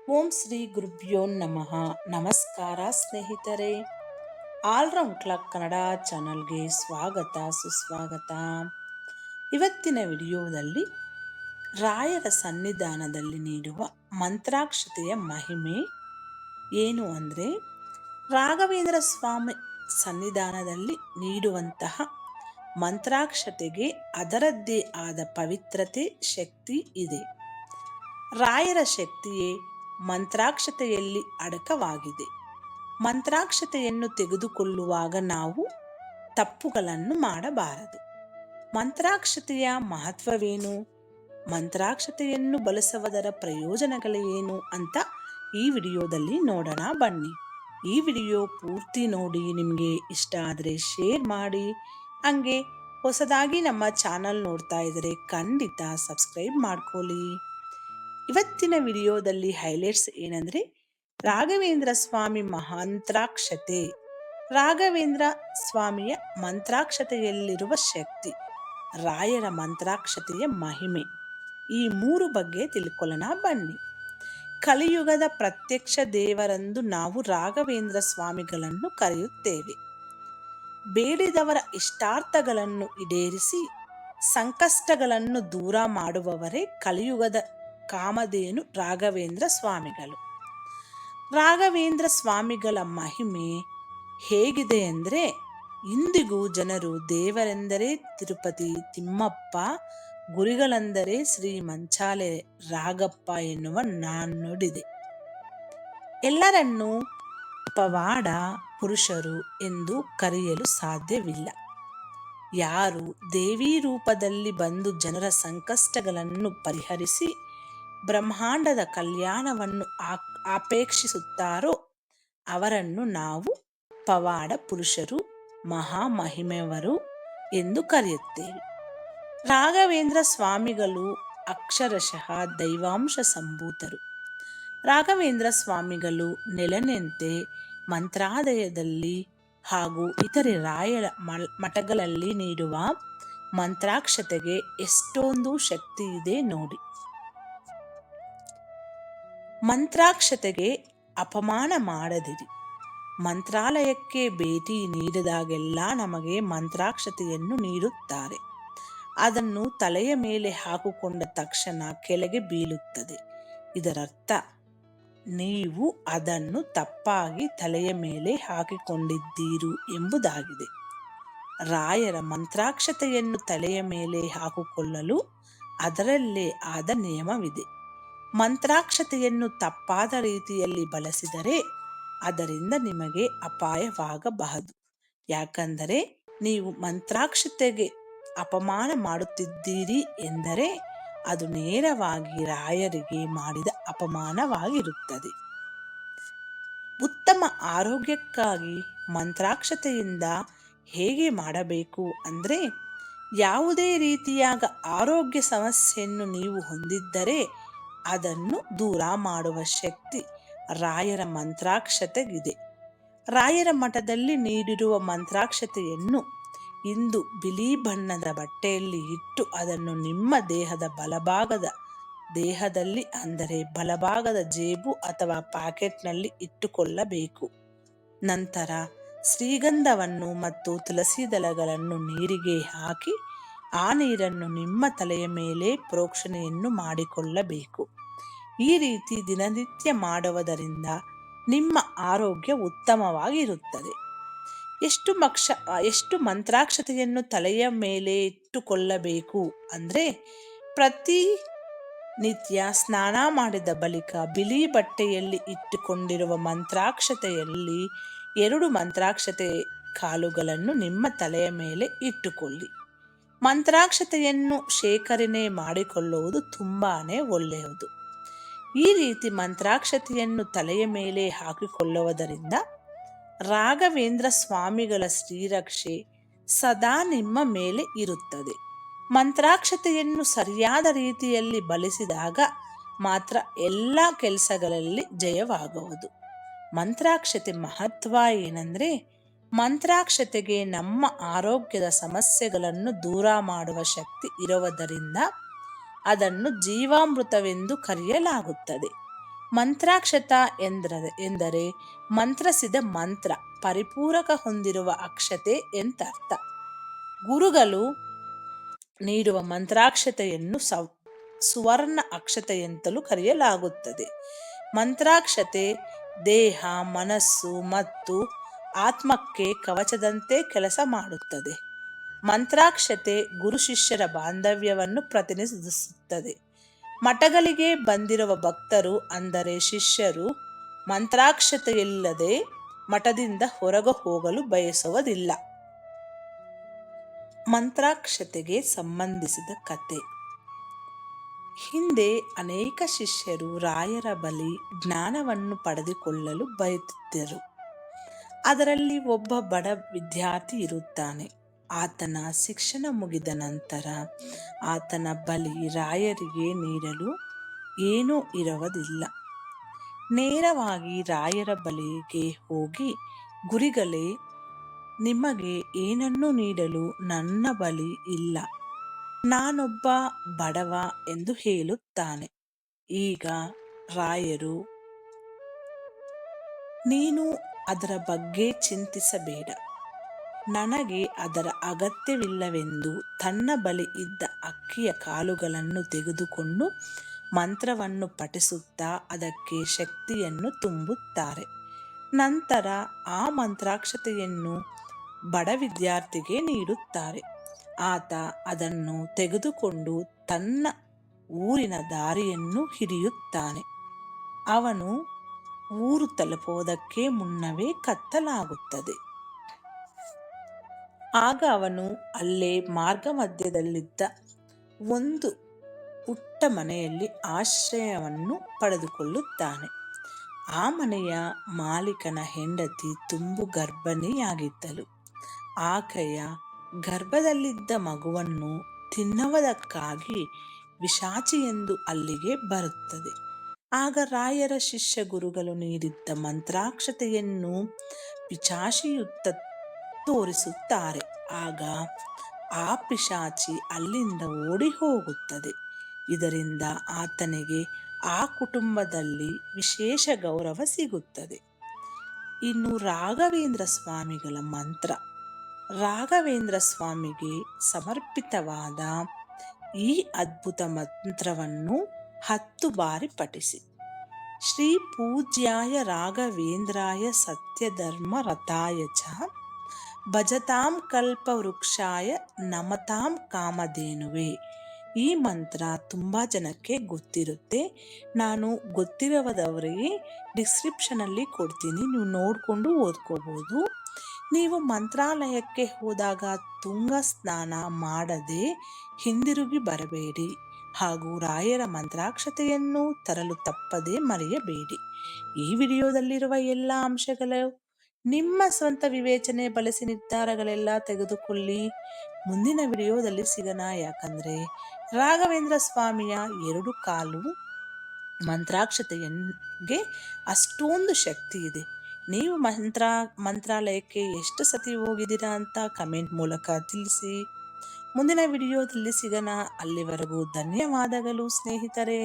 ಓಂ ಶ್ರೀ ಗುರುಭ್ಯೋ ನಮಃ. ನಮಸ್ಕಾರ ಸ್ನೇಹಿತರೆ. ಆಲ್ರೌಂಡ್ ಕ್ಲಾಕ್ ಕನ್ನಡ ಚಾನಲ್ಗೆ ಸ್ವಾಗತ ಸುಸ್ವಾಗತ. ಇವತ್ತಿನ ವಿಡಿಯೋದಲ್ಲಿ ರಾಯರ ಸನ್ನಿಧಾನದಲ್ಲಿ ನೀಡುವ ಮಂತ್ರಾಕ್ಷತೆಯ ಮಹಿಮೆ ಏನು ಅಂದರೆ, ರಾಘವೇಂದ್ರ ಸ್ವಾಮಿ ಸನ್ನಿಧಾನದಲ್ಲಿ ನೀಡುವಂತಹ ಮಂತ್ರಾಕ್ಷತೆಗೆ ಅದರದ್ದೇ ಆದ ಪವಿತ್ರತೆ ಶಕ್ತಿ ಇದೆ. ರಾಯರ ಶಕ್ತಿಯೇ ಮಂತ್ರಾಕ್ಷತೆಯಲ್ಲಿ ಅಡಕವಾಗಿದೆ. ಮಂತ್ರಾಕ್ಷತೆಯನ್ನು ತೆಗೆದುಕೊಳ್ಳುವಾಗ ನಾವು ತಪ್ಪುಗಳನ್ನು ಮಾಡಬಾರದು. ಮಂತ್ರಾಕ್ಷತೆಯ ಮಹತ್ವವೇನು, ಮಂತ್ರಾಕ್ಷತೆಯನ್ನು ಬಳಸುವುದರ ಪ್ರಯೋಜನಗಳೇನು ಅಂತ ಈ ವಿಡಿಯೋದಲ್ಲಿ ನೋಡೋಣ ಬನ್ನಿ. ಈ ವಿಡಿಯೋ ಪೂರ್ತಿ ನೋಡಿ, ನಿಮಗೆ ಇಷ್ಟ ಆದರೆ ಶೇರ್ ಮಾಡಿ. ಹಂಗೆ ಹೊಸದಾಗಿ ನಮ್ಮ ಚಾನಲ್ ನೋಡ್ತಾ ಇದ್ದರೆ ಖಂಡಿತ ಸಬ್ಸ್ಕ್ರೈಬ್ ಮಾಡ್ಕೊಳ್ಳಿ. ಇವತ್ತಿನ ವಿಡಿಯೋದಲ್ಲಿ ಹೈಲೈಟ್ಸ್ ಏನಂದರೆ, ರಾಘವೇಂದ್ರ ಸ್ವಾಮಿ ಮಂತ್ರಾಕ್ಷತೆ, ರಾಘವೇಂದ್ರ ಸ್ವಾಮಿಯ ಮಂತ್ರಾಕ್ಷತೆಯಲ್ಲಿರುವ ಶಕ್ತಿ, ರಾಯರ ಮಂತ್ರಾಕ್ಷತೆಯ ಮಹಿಮೆ, ಈ ಮೂರು ಬಗ್ಗೆ ತಿಳ್ಕೊಳ್ಳೋಣ ಬನ್ನಿ. ಕಲಿಯುಗದ ಪ್ರತ್ಯಕ್ಷ ದೇವರೆಂದು ನಾವು ರಾಘವೇಂದ್ರ ಸ್ವಾಮಿಗಳನ್ನು ಕರೆಯುತ್ತೇವೆ. ಬೇಡಿದವರ ಇಷ್ಟಾರ್ಥಗಳನ್ನು ಈಡೇರಿಸಿ ಸಂಕಷ್ಟಗಳನ್ನು ದೂರ ಮಾಡುವವರೇ ಕಲಿಯುಗದ ಕಾಮಧೇನು ರಾಘವೇಂದ್ರ ಸ್ವಾಮಿಗಳು. ರಾಘವೇಂದ್ರ ಸ್ವಾಮಿಗಳ ಮಹಿಮೆ ಹೇಗಿದೆ ಅಂದರೆ, ಇಂದಿಗೂ ಜನರು ದೇವರೆಂದರೆ ತಿರುಪತಿ ತಿಮ್ಮಪ್ಪ, ಗುರುಗಳೆಂದರೆ ಶ್ರೀ ಮಂಚಾಲೆ ರಾಘಪ್ಪ ಎನ್ನುವ ನಾಣ್ಣುಡಿದೆ. ಎಲ್ಲರನ್ನೂ ಪವಾಡ ಪುರುಷರು ಎಂದು ಕರೆಯಲು ಸಾಧ್ಯವಿಲ್ಲ. ಯಾರು ದೇವಿ ರೂಪದಲ್ಲಿ ಬಂದು ಜನರ ಸಂಕಷ್ಟಗಳನ್ನು ಪರಿಹರಿಸಿ ಬ್ರಹ್ಮಾಂಡದ ಕಲ್ಯಾಣವನ್ನು ಅಪೇಕ್ಷಿಸುತ್ತಾರೋ ಅವರನ್ನು ನಾವು ಪವಾಡ ಪುರುಷರು, ಮಹಾಮಹಿಮೆಯವರು ಎಂದು ಕರೆಯುತ್ತೇವೆ. ರಾಘವೇಂದ್ರ ಸ್ವಾಮಿಗಳು ಅಕ್ಷರಶಃ ದೈವಾಂಶ ಸಂಭೂತರು. ರಾಘವೇಂದ್ರ ಸ್ವಾಮಿಗಳು ನೆಲನೆಂತೆ ಮಂತ್ರಾಲಯದಲ್ಲಿ ಹಾಗೂ ಇತರೆ ರಾಯರ ಮಠಗಳಲ್ಲಿ ನೀಡುವ ಮಂತ್ರಾಕ್ಷತೆಗೆ ಎಷ್ಟೊಂದು ಶಕ್ತಿ ಇದೆ ನೋಡಿ. ಮಂತ್ರಾಕ್ಷತೆಗೆ ಅಪಮಾನ ಮಾಡದಿರಿ. ಮಂತ್ರಾಲಯಕ್ಕೆ ಭೇಟಿ ನೀಡಿದಾಗೆಲ್ಲ ನಮಗೆ ಮಂತ್ರಾಕ್ಷತೆಯನ್ನು ನೀಡುತ್ತಾರೆ. ಅದನ್ನು ತಲೆಯ ಮೇಲೆ ಹಾಕಿಕೊಂಡ ತಕ್ಷಣ ಕೆಳಗೆ ಬೀಳುತ್ತದೆ. ಇದರರ್ಥ ನೀವು ಅದನ್ನು ತಪ್ಪಾಗಿ ತಲೆಯ ಮೇಲೆ ಹಾಕಿಕೊಂಡಿದ್ದೀರು ಎಂಬುದಾಗಿದೆ. ರಾಯರ ಮಂತ್ರಾಕ್ಷತೆಯನ್ನು ತಲೆಯ ಮೇಲೆ ಹಾಕಿಕೊಳ್ಳಲು ಅದರಲ್ಲೇ ಆದ ನಿಯಮವಿದೆ. ಮಂತ್ರಾಕ್ಷತೆಯನ್ನು ತಪ್ಪಾದ ರೀತಿಯಲ್ಲಿ ಬಳಸಿದರೆ ಅದರಿಂದ ನಿಮಗೆ ಅಪಾಯವಾಗಬಹುದು. ಯಾಕಂದರೆ ನೀವು ಮಂತ್ರಾಕ್ಷತೆಗೆ ಅಪಮಾನ ಮಾಡುತ್ತಿದ್ದೀರಿ ಎಂದರೆ ಅದು ನೇರವಾಗಿ ರಾಯರಿಗೆ ಮಾಡಿದ ಅಪಮಾನವಾಗಿರುತ್ತದೆ. ಉತ್ತಮ ಆರೋಗ್ಯಕ್ಕಾಗಿ ಮಂತ್ರಾಕ್ಷತೆಯಿಂದ ಹೇಗೆ ಮಾಡಬೇಕು ಅಂದರೆ, ಯಾವುದೇ ರೀತಿಯಾದ ಆರೋಗ್ಯ ಸಮಸ್ಯೆಯನ್ನು ನೀವು ಹೊಂದಿದ್ದರೆ ಅದನ್ನು ದೂರ ಮಾಡುವ ಶಕ್ತಿ ರಾಯರ ಮಂತ್ರಾಕ್ಷತೆಗಿದೆ. ರಾಯರ ಮಠದಲ್ಲಿ ನೀಡಿರುವ ಮಂತ್ರಾಕ್ಷತೆಯನ್ನು ಇಂದು ಬಿಳಿ ಬಣ್ಣದ ಬಟ್ಟೆಯಲ್ಲಿ ಇಟ್ಟು ಅದನ್ನು ನಿಮ್ಮ ದೇಹದಲ್ಲಿ ಅಂದರೆ ಬಲಭಾಗದ ಜೇಬು ಅಥವಾ ಪಾಕೆಟ್ನಲ್ಲಿ ಇಟ್ಟುಕೊಳ್ಳಬೇಕು. ನಂತರ ಶ್ರೀಗಂಧವನ್ನು ಮತ್ತು ತುಳಸಿ ದಳಗಳನ್ನು ನೀರಿಗೆ ಹಾಕಿ ಆ ನೀರನ್ನು ನಿಮ್ಮ ತಲೆಯ ಮೇಲೆ ಪ್ರೋಕ್ಷಣೆಯನ್ನು ಮಾಡಿಕೊಳ್ಳಬೇಕು. ಈ ರೀತಿ ದಿನನಿತ್ಯ ಮಾಡುವುದರಿಂದ ನಿಮ್ಮ ಆರೋಗ್ಯ ಉತ್ತಮವಾಗಿರುತ್ತದೆ. ಎಷ್ಟು ಮಂತ್ರಾಕ್ಷತೆಯನ್ನು ತಲೆಯ ಮೇಲೆ ಇಟ್ಟುಕೊಳ್ಳಬೇಕು ಅಂದರೆ, ಪ್ರತಿ ನಿತ್ಯ ಸ್ನಾನ ಮಾಡಿದ ಬಳಿಕ ಬಿಳಿ ಬಟ್ಟೆಯಲ್ಲಿ ಇಟ್ಟುಕೊಂಡಿರುವ ಮಂತ್ರಾಕ್ಷತೆಯಲ್ಲಿ 2 ಮಂತ್ರಾಕ್ಷತೆ ಕಾಳುಗಳನ್ನು ನಿಮ್ಮ ತಲೆಯ ಮೇಲೆ ಇಟ್ಟುಕೊಳ್ಳಿ. ಮಂತ್ರಾಕ್ಷತೆಯನ್ನು ಶೇಖರಣೆ ಮಾಡಿಕೊಳ್ಳುವುದು ತುಂಬಾನೇ ಒಳ್ಳೆಯದು. ಈ ರೀತಿ ಮಂತ್ರಾಕ್ಷತೆಯನ್ನು ತಲೆಯ ಮೇಲೆ ಹಾಕಿಕೊಳ್ಳುವುದರಿಂದ ರಾಘವೇಂದ್ರ ಸ್ವಾಮಿಗಳ ಶ್ರೀರಕ್ಷೆ ಸದಾ ನಿಮ್ಮ ಮೇಲೆ ಇರುತ್ತದೆ. ಮಂತ್ರಾಕ್ಷತೆಯನ್ನು ಸರಿಯಾದ ರೀತಿಯಲ್ಲಿ ಬಳಸಿದಾಗ ಮಾತ್ರ ಎಲ್ಲ ಕೆಲಸಗಳಲ್ಲಿ ಜಯವಾಗುವುದು. ಮಂತ್ರಾಕ್ಷತೆ ಮಹತ್ವ ಏನಂದರೆ, ಮಂತ್ರಾಕ್ಷತೆಗೆ ನಮ್ಮ ಆರೋಗ್ಯದ ಸಮಸ್ಯೆಗಳನ್ನು ದೂರ ಮಾಡುವ ಶಕ್ತಿ ಇರುವುದರಿಂದ ಅದನ್ನು ಜೀವಾಮೃತವೆಂದು ಕರೆಯಲಾಗುತ್ತದೆ. ಮಂತ್ರಾಕ್ಷತ ಎಂದರೆ ಮಂತ್ರಸಿದ ಮಂತ್ರ ಪರಿಪೂರಕ ಹೊಂದಿರುವ ಅಕ್ಷತೆ ಎಂದರ್ಥ. ಗುರುಗಳು ನೀಡುವ ಮಂತ್ರಾಕ್ಷತೆಯನ್ನು ಸುವರ್ಣ ಅಕ್ಷತೆ ಎಂತಲೂ ಕರೆಯಲಾಗುತ್ತದೆ. ಮಂತ್ರಾಕ್ಷತೆ ದೇಹ, ಮನಸ್ಸು ಮತ್ತು ಆತ್ಮಕ್ಕೆ ಕವಚದಂತೆ ಕೆಲಸ ಮಾಡುತ್ತದೆ. ಮಂತ್ರಾಕ್ಷತೆ ಗುರು ಶಿಷ್ಯರ ಬಾಂಧವ್ಯವನ್ನು ಪ್ರತಿನಿಧಿಸುತ್ತದೆ. ಮಠಗಳಿಗೆ ಬಂದಿರುವ ಭಕ್ತರು ಅಂದರೆ ಶಿಷ್ಯರು ಮಂತ್ರಾಕ್ಷತೆಯಿಲ್ಲದೆ ಮಠದಿಂದ ಹೊರಗೆ ಹೋಗಲು ಬಯಸುವುದಿಲ್ಲ. ಮಂತ್ರಾಕ್ಷತೆಗೆ ಸಂಬಂಧಿಸಿದ ಕತೆ. ಹಿಂದೆ ಅನೇಕ ಶಿಷ್ಯರು ರಾಯರ ಬಳಿ ಜ್ಞಾನವನ್ನು ಪಡೆದುಕೊಳ್ಳಲು ಬಯಸುತ್ತಿದ್ದರು. ಅದರಲ್ಲಿ ಒಬ್ಬ ಬಡ ವಿದ್ಯಾರ್ಥಿ ಇರುತ್ತಾನೆ. ಆತನ ಶಿಕ್ಷಣ ಮುಗಿದ ನಂತರ ಆತನ ಬಳಿ ರಾಯರಿಗೆ ನೀಡಲು ಏನೂ ಇರುವುದಿಲ್ಲ. ನೇರವಾಗಿ ರಾಯರ ಬಳಿಗೆ ಹೋಗಿ, ಗುರುಗಳೇ, ನಿಮಗೆ ಏನನ್ನೂ ನೀಡಲು ನನ್ನ ಬಳಿ ಇಲ್ಲ, ನಾನೊಬ್ಬ ಬಡವ ಎಂದು ಹೇಳುತ್ತಾನೆ. ಈಗ ರಾಯರು, ನೀನು ಅದರ ಬಗ್ಗೆ ಚಿಂತಿಸಬೇಡ, ನನಗೆ ಅದರ ಅಗತ್ಯವಿಲ್ಲವೆಂದು ತನ್ನ ಬಳಿ ಇದ್ದ ಅಕ್ಕಿಯ ಕಾಳುಗಳನ್ನು ತೆಗೆದುಕೊಂಡು ಮಂತ್ರವನ್ನು ಪಠಿಸುತ್ತಾ ಅದಕ್ಕೆ ಶಕ್ತಿಯನ್ನು ತುಂಬುತ್ತಾರೆ. ನಂತರ ಆ ಮಂತ್ರಾಕ್ಷತೆಯನ್ನು ಬಡ ವಿದ್ಯಾರ್ಥಿಗೆ ನೀಡುತ್ತಾರೆ. ಆತ ಅದನ್ನು ತೆಗೆದುಕೊಂಡು ತನ್ನ ಊರಿನ ದಾರಿಯನ್ನು ಹಿಡಿಯುತ್ತಾನೆ. ಅವನು ಊರು ತಲುಪುವುದಕ್ಕೆ ಮುನ್ನವೇ ಕತ್ತಲಾಗುತ್ತದೆ. ಆಗ ಅವನು ಅಲ್ಲೇ ಮಾರ್ಗ ಮಧ್ಯದಲ್ಲಿದ್ದ ಒಂದು ಪುಟ್ಟ ಮನೆಯಲ್ಲಿ ಆಶ್ರಯವನ್ನು ಪಡೆದುಕೊಳ್ಳುತ್ತಾನೆ. ಆ ಮನೆಯ ಮಾಲೀಕನ ಹೆಂಡತಿ ತುಂಬು ಗರ್ಭಿಣಿಯಾಗಿದ್ದಳು. ಆಕೆಯ ಗರ್ಭದಲ್ಲಿದ್ದ ಮಗುವನ್ನು ತಿನ್ನುವುದಕ್ಕಾಗಿ ಪಿಶಾಚಿಯೊಂದು ಅಲ್ಲಿಗೆ ಬರುತ್ತದೆ. ಆಗ ರಾಯರ ಶಿಷ್ಯ ಗುರುಗಳು ನೀಡಿದ್ದ ಮಂತ್ರಾಕ್ಷತೆಯನ್ನು ಪಿಶಾಚಿಯುತ್ತ ತೋರಿಸುತ್ತಾರೆ. ಆಗ ಆ ಪಿಶಾಚಿ ಅಲ್ಲಿಂದ ಓಡಿ ಹೋಗುತ್ತದೆ. ಇದರಿಂದ ಆತನಿಗೆ ಆ ಕುಟುಂಬದಲ್ಲಿ ವಿಶೇಷ ಗೌರವ ಸಿಗುತ್ತದೆ. ಇನ್ನು ರಾಘವೇಂದ್ರ ಸ್ವಾಮಿಗಳ ಮಂತ್ರ. ರಾಘವೇಂದ್ರ ಸ್ವಾಮಿಗೆ ಸಮರ್ಪಿತವಾದ ಈ ಅದ್ಭುತ ಮಂತ್ರವನ್ನು 10 ಬಾರಿ ಪಠಿಸಿ. ಶ್ರೀ ಪೂಜ್ಯಾಯ ರಾಘವೇಂದ್ರಾಯ ಸತ್ಯಧರ್ಮ ರಥಾಯ ಚ ಭಜತಾಂ ಕಲ್ಪವೃಕ್ಷಾಯ ನಮತಾಂ ಕಾಮಧೇನುವೆ. ಈ ಮಂತ್ರ ತುಂಬ ಜನಕ್ಕೆ ಗೊತ್ತಿರುತ್ತೆ. ನಾನು ಗೊತ್ತಿರುವುದವರಿಗೆ ಡಿಸ್ಕ್ರಿಪ್ಷನಲ್ಲಿ ಕೊಡ್ತೀನಿ, ನೀವು ನೋಡಿಕೊಂಡು ಓದ್ಕೋಬೋದು. ನೀವು ಮಂತ್ರಾಲಯಕ್ಕೆ ಹೋದಾಗ ತುಂಗ ಸ್ನಾನ ಮಾಡದೆ ಹಿಂದಿರುಗಿ ಬರಬೇಡಿ. ಹಾಗೂ ರಾಯರ ಮಂತ್ರಾಕ್ಷತೆಯನ್ನು ತರಲು ತಪ್ಪದೆ ಮರೆಯಬೇಡಿ. ಈ ವಿಡಿಯೋದಲ್ಲಿರುವ ಎಲ್ಲ ಅಂಶಗಳು ನಿಮ್ಮ ಸ್ವಂತ ವಿವೇಚನೆ ಬಳಸಿ ನಿರ್ಧಾರಗಳೆಲ್ಲ ತೆಗೆದುಕೊಳ್ಳಿ. ಮುಂದಿನ ವಿಡಿಯೋದಲ್ಲಿ ಸಿಗೋಣ. ಯಾಕಂದರೆ ರಾಘವೇಂದ್ರ ಸ್ವಾಮಿಯ 2 ಕಾಲು ಮಂತ್ರಾಕ್ಷತೆಗೆ ಅಷ್ಟೊಂದು ಶಕ್ತಿ ಇದೆ. ನೀವು ಮಂತ್ರಾಲಯಕ್ಕೆ ಎಷ್ಟು ಸತಿ ಹೋಗಿದ್ದೀರಾ ಅಂತ ಕಮೆಂಟ್ ಮೂಲಕ ತಿಳಿಸಿ. ಮುಂದಿನ ವಿಡಿಯೋದಲ್ಲಿ ಸಿಗೋಣ. ಅಲ್ಲಿವರೆಗೂ ಧನ್ಯವಾದಗಳು ಸ್ನೇಹಿತರೆ.